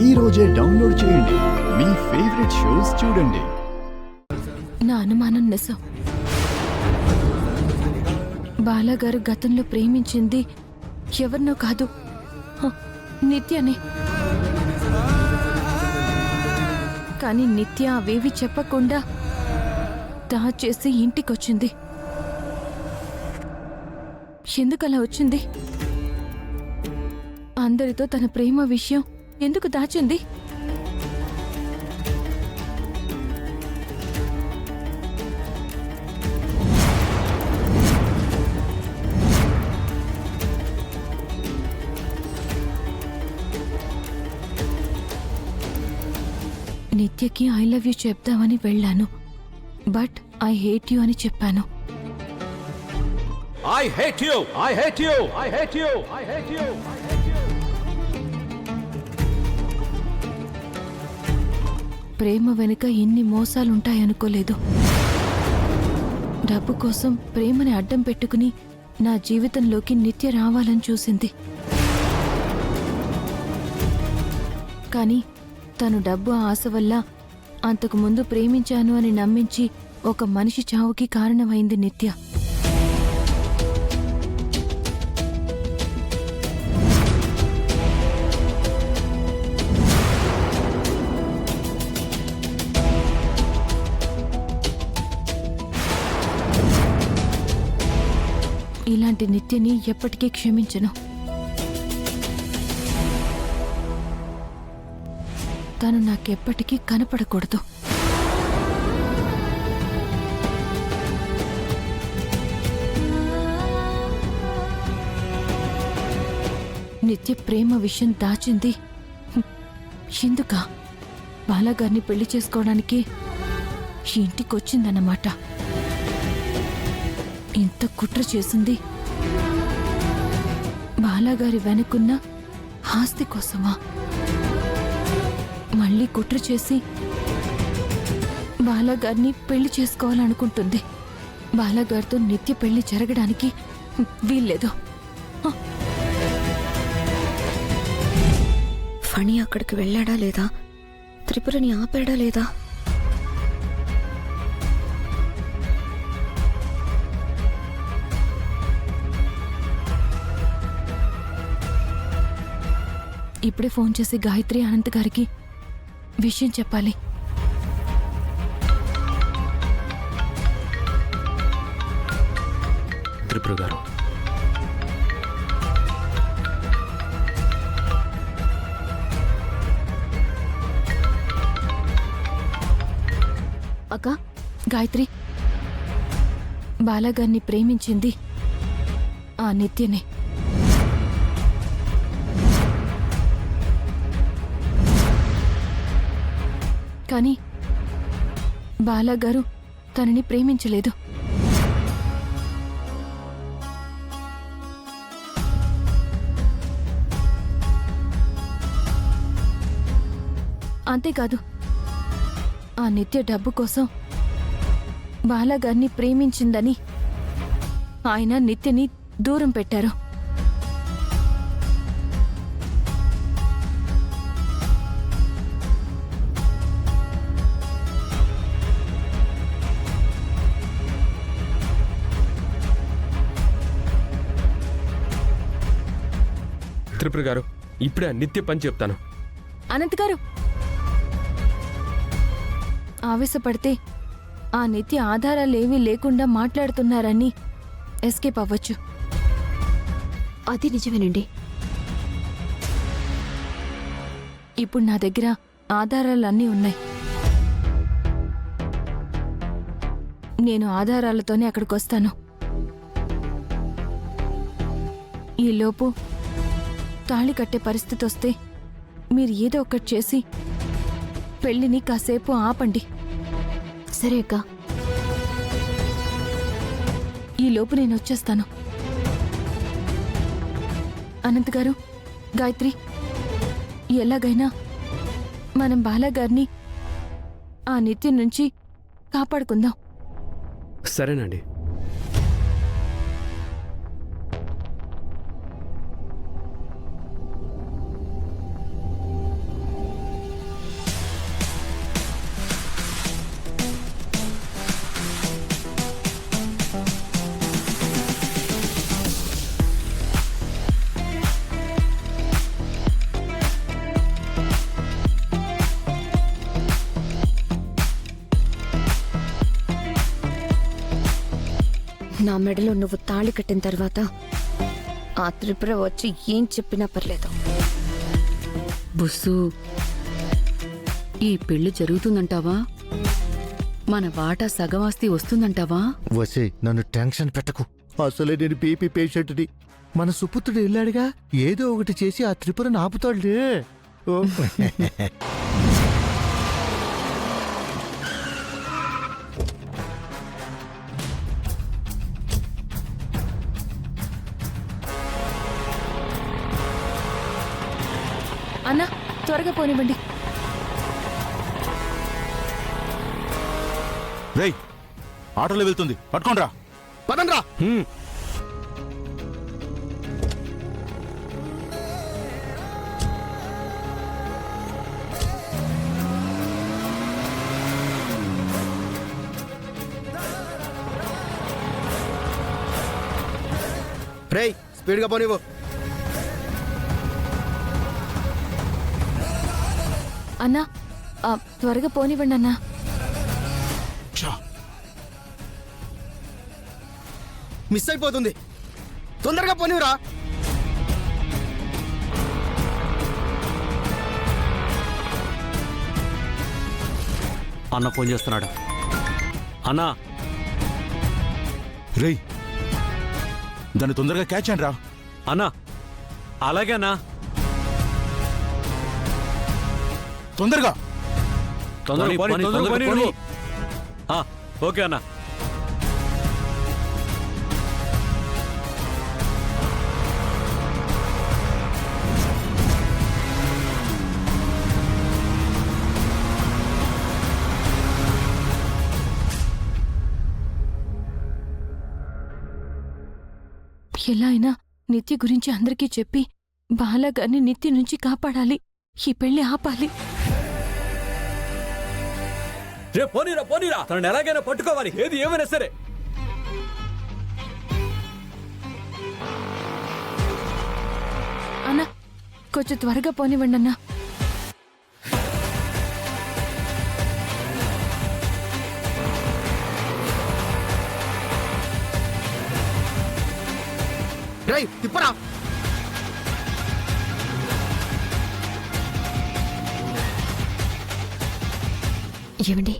ఈ రోజే డౌన్లోడ్ చేయండి. మీ ఫేవరెట్ షోస్ చూడండి. నా అనుమానం నిజం. బాలాగారు గతంలో ప్రేమించింది ఎవరినో కాదు, నిత్యనే. కానీ నిత్య అవేవి చెప్పకుండా దాచేసి ఇంటికొచ్చింది. ఎందుకలా వచ్చింది? అందరితో తన ప్రేమ విషయం ఎందుకు దాచింది? నిత్యకి ఐ లవ్ యూ చెప్దామని వెళ్ళాను, బట్ ఐ హేట్ యూ అని చెప్పాను. I hate you! I hate you! I hate you! I hate you! I hate you! ప్రేమ వెనుక ఇన్ని మోసాలుంటాయనుకోలేదు. డబ్బు కోసం ప్రేమని అడ్డం పెట్టుకుని నా జీవితంలోకి నిత్య రావాలని చూసింది. కానీ తను డబ్బు ఆశ వల్ల అంతకు ముందు ప్రేమించాను అని నమ్మించి ఒక మనిషి చావుకి కారణమైంది నిత్య. ఇలాంటి నిత్యని ఎప్పటికీ క్షమించను. తను నాకెప్పటికీ కనపడకూడదు. నిత్య ప్రేమ విషయం దాచింది ఎందుకా? బాలాగారిని పెళ్లి చేసుకోవడానికి ఇంటికొచ్చిందన్నమాట. ఇంత కుట్ర చేసింది బాలాగారి వెనుకున్న ఆస్తి కోసమా? మళ్ళీ కుట్ర చేసి బాలాగారిని పెళ్లి చేసుకోవాలనుకుంటుంది. బాలాగారితో నిత్య పెళ్లి జరగడానికి వీల్లేదు. ఫణి అక్కడికి వెళ్ళాడా లేదా? త్రిపురని ఆపాడా లేదా? ఇప్పుడే ఫోన్ చేసి గాయత్రి అనంత్ గారికి విషయం చెప్పాలి. త్రిపుర గారు, అక్క, గాయత్రి, బాలాగారిని ప్రేమించింది ఆ నిత్యనే. కానీ బాలాగారు తనని ప్రేమించలేదు. అంతేకాదు, ఆ నిత్య డబ్బు కోసం బాలాగారిని ప్రేమించిందని ఆయన నిత్యని దూరం పెట్టారు. త్రిపుర గారు, ఇప్పుడే నిత్య పని చెప్తాను. అనంత్ గారు, ఆవేశపడితే ఆ నిత్య ఆధారాలేవీ లేకుండా మాట్లాడుతున్నారని ఎస్కేప్ అవ్వచ్చు. అది నిజమేనండి. ఇప్పుడు నా దగ్గర ఆధారాలన్నీ ఉన్నాయి. నేను ఆధారాలతోనే అక్కడికొస్తాను. ఈలోపు తాళి కట్టే పరిస్థితి వస్తే మీరు ఏదో ఒకటి చేసి పెళ్లిని కాసేపు ఆపండి. సరే అక్క. ఈలోపు నేను వచ్చేస్తాను. అనంత్ గారు, గాయత్రి, ఎలాగైనా మనం బాలాగారిని ఆ నిత్యం నుంచి కాపాడుకుందాం. సరేనండి. నా మెడలో నువ్వు తాళి కట్టిన తర్వాత ఆ త్రిపుర వచ్చి ఏం చెప్పినా పర్లేదు. బుస్సు, ఈ పెళ్లి జరుగుతుందంటావా? మన వాటా సగవాస్తి వస్తుందంటావా? వసే, నన్ను టెన్షన్ పెట్టకు. అసలే నేను బీపీ పేషెంట్ని. మన సుపుత్రుడు వెళ్ళాడుగా, ఏదో ఒకటి చేసి ఆ త్రిపురను ఆపుతాడులే. ఓ. అన్న, త్వరగా పోనివ్వండి. రేయ్, ఆటోలో వెళ్తుంది, పట్టుకోండ్రా. పదండ్రా. రేయ్, స్పీడ్గా పోనివ్వు. అన్నా, త్వరగా పోనివ్వండి అన్నా. మిస్ అయిపోతుంది, తొందరగా పోనివ్వరా. అన్న ఫోన్ చేస్తున్నాడు. అన్నా, రేయ్, దాన్ని తొందరగా క్యాచ్ అండి రా. అన్నా, అలాగే అన్నా. తొందరగా. తొందరగా పోనీ, తొందరగా పోనీ. ఓకే అన్నా. ఎలా అయినా నిత్య గురించి అందరికీ చెప్పి బాలాగారిని నిత్య నుంచి కాపాడాలి. ఈ పెళ్లి ఆపాలి. రే పోనీరా, పోనీరా, తనని ఎలాగైనా పట్టుకోవాలి, ఏది ఏమైనా సరే. అన్నా, కొంచెం త్వరగా పోనివ్వండి అన్నా. రేయ్, తిప్పరా. ఏమండి,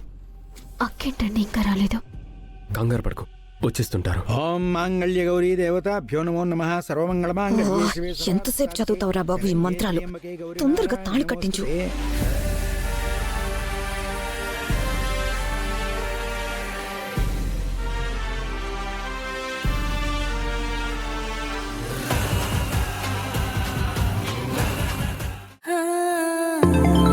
అక్కేంటండి ఇంకా రాలేదు? కంగారు పడుకో, వచ్చేస్తుంటారు. ఓం మాంగళ్య గౌరీ దేవతాభ్యో నమో నమః. సర్వమంగళ మాంగళ్యే. ఎంతసేపు చదువుతావురా బాబు ఈ మంత్రాలు? తొందరగా తాళి కట్టించు. ఆ